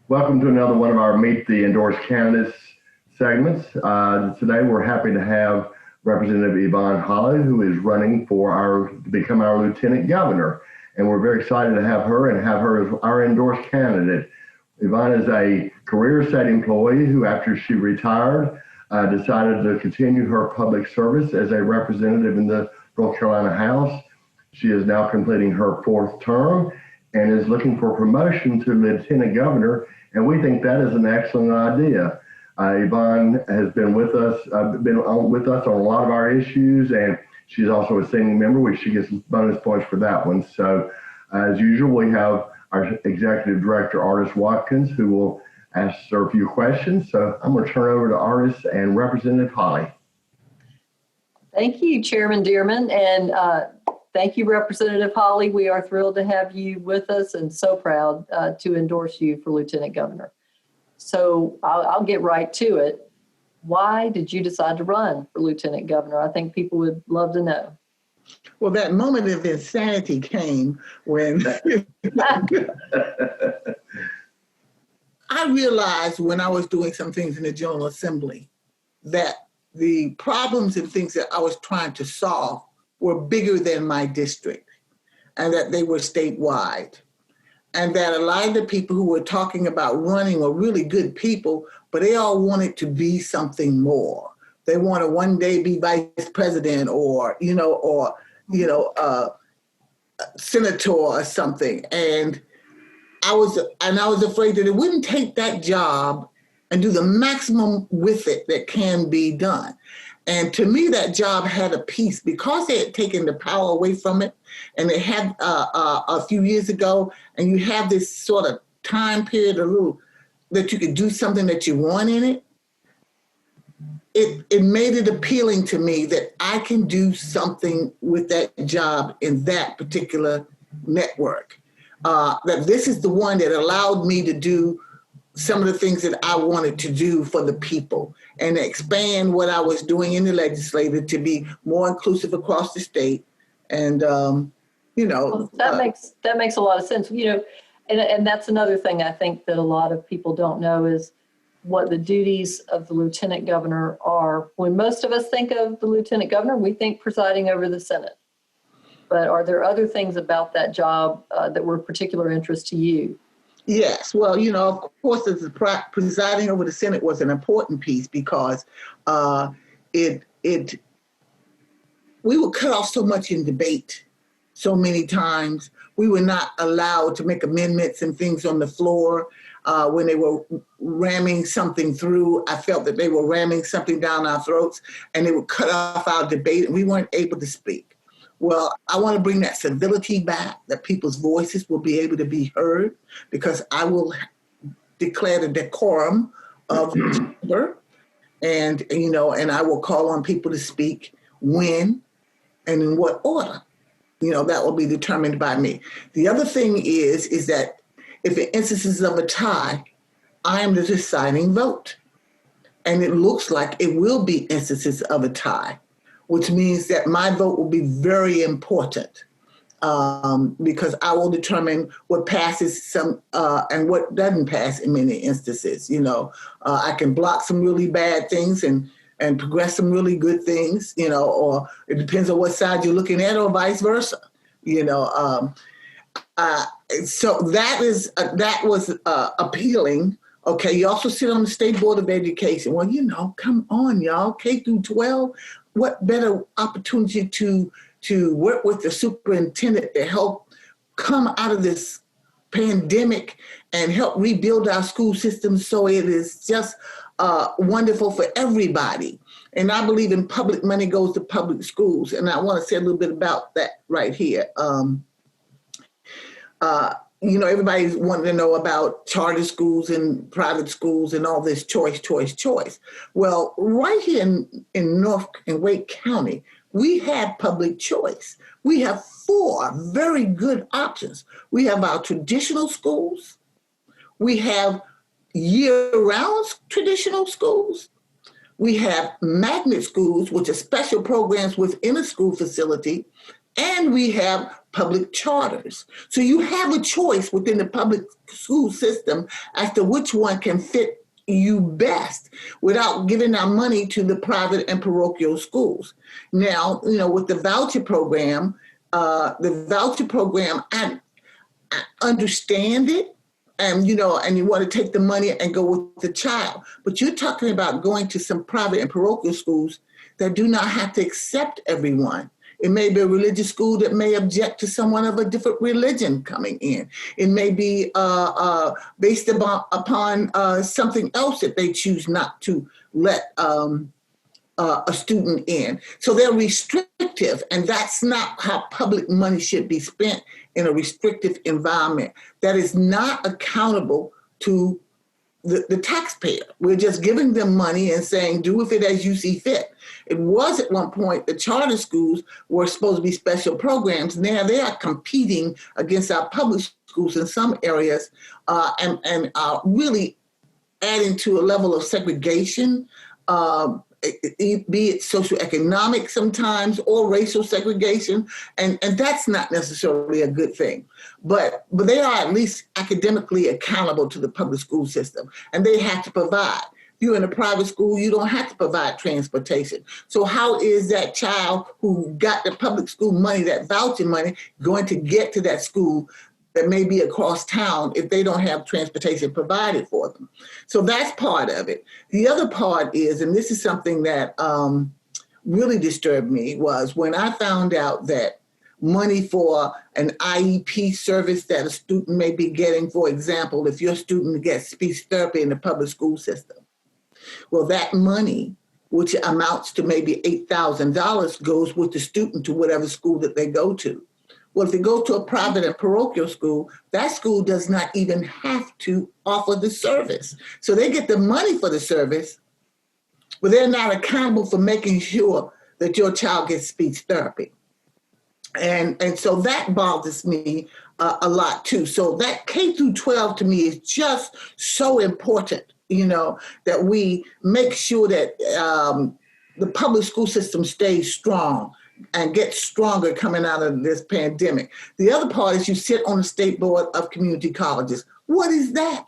Welcome to another one of our Meet the Endorsed Candidates segments. Today we're happy to have Representative Yvonne Holley, who is running to become our Lieutenant Governor. And we're very excited to have her as our endorsed candidate. Yvonne is a career state employee who, after she retired, decided to continue her public service as a representative in the North Carolina House. She is now completing her fourth term and is looking for promotion to Lieutenant Governor, and we think that is an excellent idea. Yvonne has been with us on a lot of our issues, and she's also a sitting member, which she gets bonus points for that one. So, as usual, we have our Executive Director, Ardis Watkins, who will ask her a few questions. So, I'm going to turn over to Ardis and Representative Holley. Thank you, Chairman Dearman, and thank you, Representative Holley. We are thrilled to have you with us and so proud to endorse you for Lieutenant Governor. So I'll get right to it. Why did you decide to run for Lieutenant Governor? I think people would love to know. Well, that moment of insanity came when I realized when I was doing some things in the General Assembly that the problems and things that I was trying to solve were bigger than my district and that they were statewide. And that a lot of the people who were talking about running were really good people, but they all wanted to be something more. They want to one day be vice president or senator or something. And I was afraid that it wouldn't take that job and do the maximum with it that can be done. And to me, that job had a piece because they had taken the power away from it, and they had a few years ago, and you have this sort of time period that you could do something that you want in it. It made it appealing to me that I can do something with that job in that particular network. That this is the one that allowed me to do some of the things that I wanted to do for the people and expand what I was doing in the legislature to be more inclusive across the state. And, Well, that makes a lot of sense, and that's another thing I think that a lot of people don't know is what the duties of the Lieutenant Governor are. When most of us think of the Lieutenant Governor, we think presiding over the Senate. But are there other things about that job that were of particular interest to you? Yes. Well, of course, presiding over the Senate was an important piece because we were cut off so much in debate so many times. We were not allowed to make amendments and things on the floor. When they were ramming something through, I felt that they were ramming something down our throats and they would cut off our debate and we weren't able to speak. Well, I want to bring that civility back, that people's voices will be able to be heard, because I will declare the decorum of the chamber, and I will call on people to speak when and in what order. That will be determined by me. The other thing is that if in instances of a tie, I am the deciding vote. And it looks like it will be instances of a tie, which means that my vote will be very important because I will determine what passes and what doesn't pass in many instances. I can block some really bad things and progress some really good things, or it depends on what side you're looking at or vice versa, so that was appealing. Okay, you also sit on the State Board of Education. Well, come on, y'all, K through 12. What better opportunity to work with the superintendent to help come out of this pandemic and help rebuild our school system so it is just wonderful for everybody. And I believe in public money goes to public schools. And I want to say a little bit about that right here. Everybody's wanting to know about charter schools and private schools and all this choice. Well, right here in North and Wake County, we have public choice. We have 4 very good options. We have our traditional schools. We have year-round traditional schools. We have magnet schools, which are special programs within a school facility. And we have public charters. So you have a choice within the public school system as to which one can fit you best without giving our money to the private and parochial schools. Now, with the voucher program, I understand it, and you want to take the money and go with the child. But you're talking about going to some private and parochial schools that do not have to accept everyone. It may be a religious school that may object to someone of a different religion coming in. It may be based upon something else that they choose not to let a student in. So they're restrictive, and that's not how public money should be spent in a restrictive environment that is not accountable to the taxpayer. We're just giving them money and saying, do with it as you see fit. It was at one point the charter schools were supposed to be special programs. Now they are competing against our public schools in some areas and really adding to a level of segregation, be it socioeconomic sometimes or racial segregation, and that's not necessarily a good thing. But they are at least academically accountable to the public school system, and they have to provide. If you're in a private school, you don't have to provide transportation. So how is that child who got the public school money, that voucher money, going to get to that school that may be across town if they don't have transportation provided for them? So that's part of it. The other part is, and this is something that really disturbed me, was when I found out that money for an IEP service that a student may be getting, for example, if your student gets speech therapy in the public school system, well, that money, which amounts to maybe $8,000, goes with the student to whatever school that they go to. Well, if they go to a private and parochial school, that school does not even have to offer the service. So they get the money for the service, but they're not accountable for making sure that your child gets speech therapy. And so that bothers me a lot too. So that K through 12 to me is just so important, that we make sure that the public school system stays strong and get stronger coming out of this pandemic. The other part is you sit on the State Board of Community Colleges. What is that?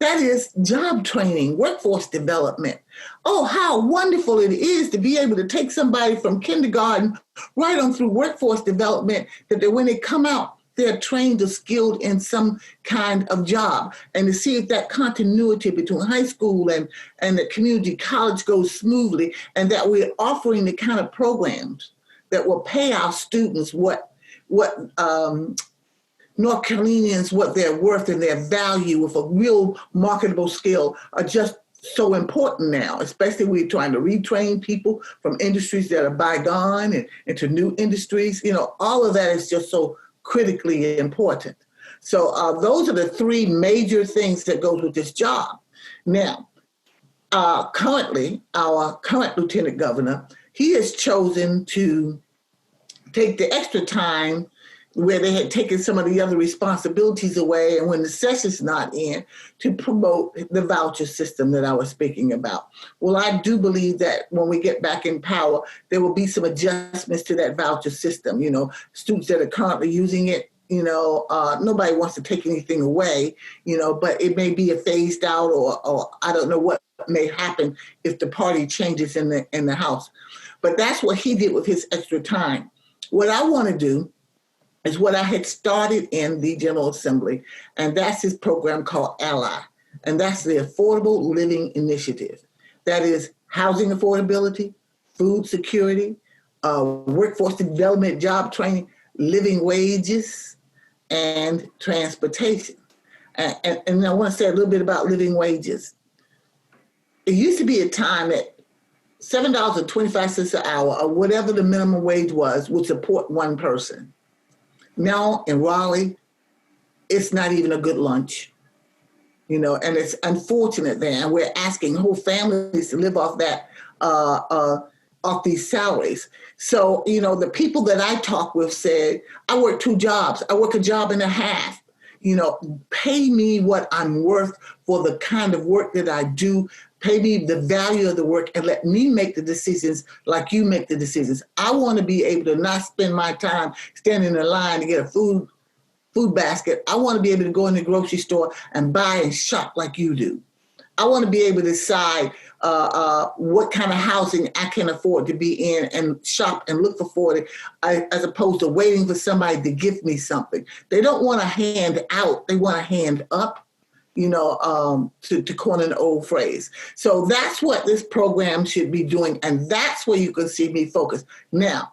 That is job training, workforce development. Oh, how wonderful it is to be able to take somebody from kindergarten right on through workforce development, that when they come out, they're trained or skilled in some kind of job. And to see if that continuity between high school and the community college goes smoothly, and that we're offering the kind of programs that will pay our students what North Carolinians, what they're worth and their value with a real marketable skill, are just so important now, especially we're trying to retrain people from industries that are bygone and into new industries. All of that is just so critically important. So those are the three major things that goes with this job. Now, currently, our current lieutenant governor, he has chosen to take the extra time where they had taken some of the other responsibilities away, and when the session's not in, to promote the voucher system that I was speaking about. Well, I do believe that when we get back in power, there will be some adjustments to that voucher system. Students that are currently using it, nobody wants to take anything away, but it may be a phased out, or I don't know what may happen if the party changes in the House. But that's what he did with his extra time. What I want to do is what I had started in the General Assembly, and that's his program called Ally, and that's the Affordable Living Initiative. That is housing affordability, food security, workforce development, job training, living wages, and transportation. And I want to say a little bit about living wages. It used to be a time that $7.25 an hour, or whatever the minimum wage was, would support one person. Now in Raleigh, it's not even a good lunch, and it's unfortunate then. We're asking whole families to live off that, off these salaries. So, the people that I talk with said, I work 2 jobs. I work a job and a half. pay me what I'm worth for the kind of work that I do. Pay me the value of the work and let me make the decisions like you make the decisions. I want to be able to not spend my time standing in line to get a food basket. I want to be able to go in the grocery store and buy and shop like you do. I want to be able to decide what kind of housing I can afford to be in and shop and look for it, as opposed to waiting for somebody to give me something. They don't want to hand out, they want to hand up, to coin an old phrase. So that's what this program should be doing, and that's where you can see me focus. Now,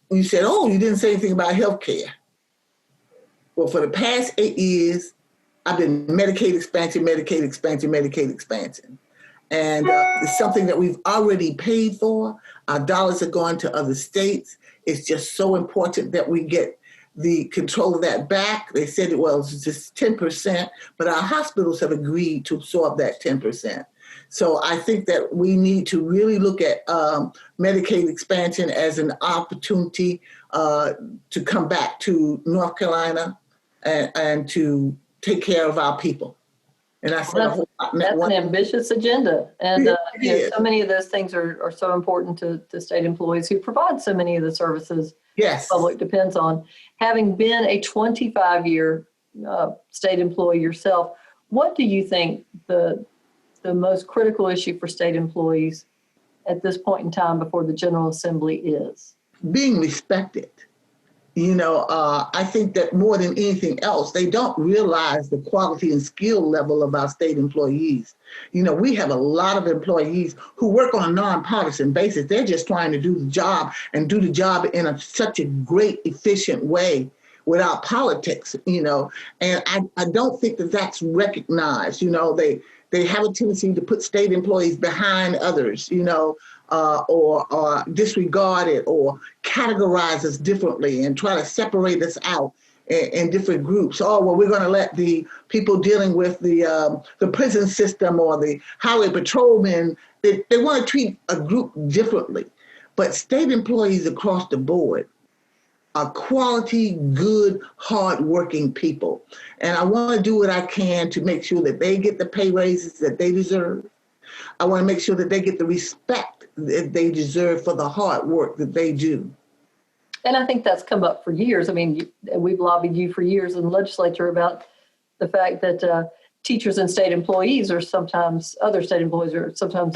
you said, oh, you didn't say anything about healthcare. Well, for the past 8 years, I've been Medicaid expansion. And it's something that we've already paid for. Our dollars are going to other states. It's just so important that we get the control of that back. They said it was just 10%, but our hospitals have agreed to absorb that 10%. So I think that we need to really look at Medicaid expansion as an opportunity to come back to North Carolina and to take care of our people. And I said that's an ambitious agenda. And so many of those things are so important to state employees who provide so many of the services the public depends on. Having been a 25-year state employee yourself, what do you think the most critical issue for state employees at this point in time before the General Assembly is? Being respected. I think that more than anything else, they don't realize the quality and skill level of our state employees. We have a lot of employees who work on a nonpartisan basis. They're just trying to do the job and do the job in such a great, efficient way without politics, and I don't think that that's recognized. They have a tendency to put state employees behind others, or disregard it or categorize us differently and try to separate us out in different groups. Oh, well, we're going to let the people dealing with the prison system or the highway patrolmen, they want to treat a group differently. But state employees across the board are quality, good, hardworking people. And I want to do what I can to make sure that they get the pay raises that they deserve. I want to make sure that they get the respect that they deserve for the hard work that they do. And I think that's come up for years. I mean, we've lobbied you for years in the legislature about the fact that teachers and state employees are sometimes, other state employees are sometimes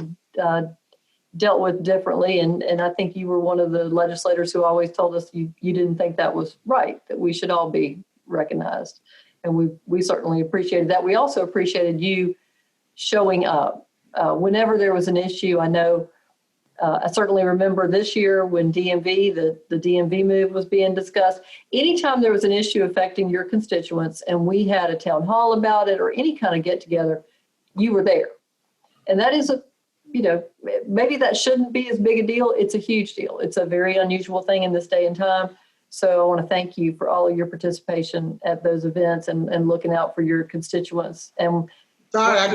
dealt with differently. And I think you were one of the legislators who always told us you didn't think that was right, that we should all be recognized. And we certainly appreciated that. We also appreciated you showing up. Whenever there was an issue, I know, I certainly remember this year when DMV, the DMV move was being discussed. Anytime there was an issue affecting your constituents and we had a town hall about it or any kind of get together, you were there. And that is maybe that shouldn't be as big a deal. It's a huge deal. It's a very unusual thing in this day and time. So I want to thank you for all of your participation at those events and looking out for your constituents. And sorry, I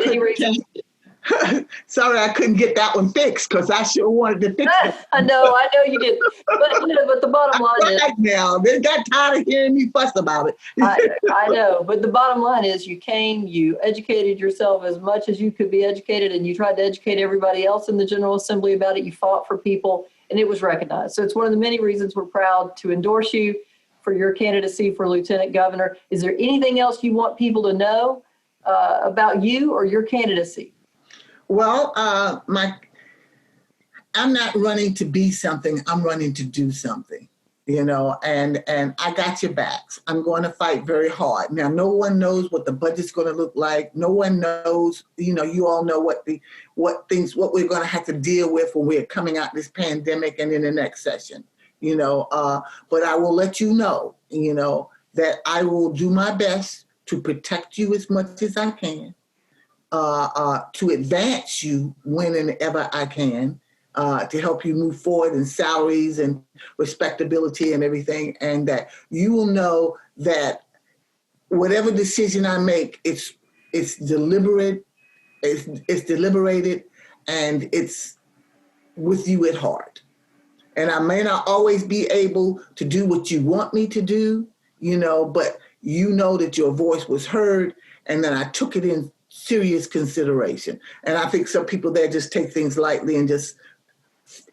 couldn't get that one fixed because I sure wanted to fix it. I know you did. But the bottom line is now they got tired of hearing me fuss about it. I know, but the bottom line is you came, you educated yourself as much as you could be educated, and you tried to educate everybody else in the General Assembly about it. You fought for people, and it was recognized. So it's one of the many reasons we're proud to endorse you for your candidacy for Lieutenant Governor. Is there anything else you want people to know about you or your candidacy? Well, I'm not running to be something. I'm running to do something, and I got your backs. I'm going to fight very hard. Now, no one knows what the budget's going to look like. No one knows, you all know what we're going to have to deal with when we're coming out this pandemic and in the next session, but I will let you know, that I will do my best to protect you as much as I can. To advance you when and ever I can, to help you move forward in salaries and respectability and everything, and that you will know that whatever decision I make, it's deliberate, it's deliberated, and it's with you at heart. And I may not always be able to do what you want me to do, but you know that your voice was heard and that I took it in serious consideration. And I think some people there just take things lightly and just,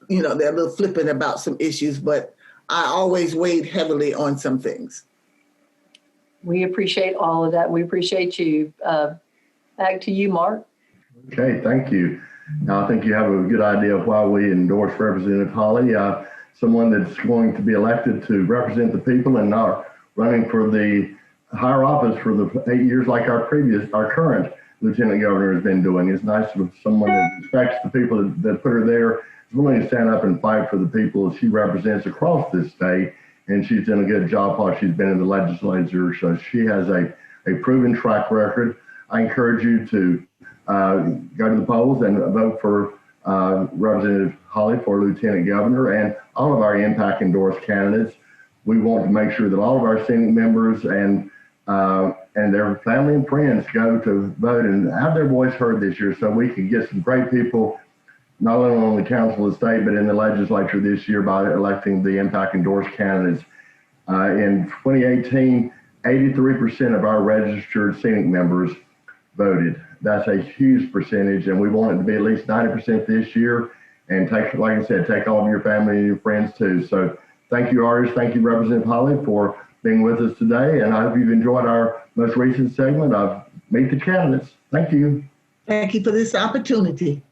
they're a little flippant about some issues, but I always weighed heavily on some things. We appreciate all of that. We appreciate you. Back to you, Mark. Okay, thank you. Now, I think you have a good idea of why we endorse Representative Holley, someone that's going to be elected to represent the people and not running for the higher office for the 8 years like our current Lieutenant Governor has been doing. It's nice with someone that respects the people that put her there, is willing to stand up and fight for the people she represents across this state. And she's done a good job while she's been in the legislature. So she has a proven track record. I encourage you to go to the polls and vote for Representative Holley for Lieutenant Governor and all of our EMPAC endorsed candidates. We want to make sure that all of our Senate members and their family and friends go to vote and have their voice heard this year, so we can get some great people, not only on the council of the state, but in the legislature this year by electing the EMPAC endorsed candidates. In 2018, 83% of our registered Senate members voted. That's a huge percentage, and we want it to be at least 90% this year. And take, like I said, take all of your family and your friends too. So thank you, Ardis. Thank you, Representative Holley, for being with us today. And I hope you've enjoyed our most recent segment of Meet the Candidates. Thank you. Thank you for this opportunity.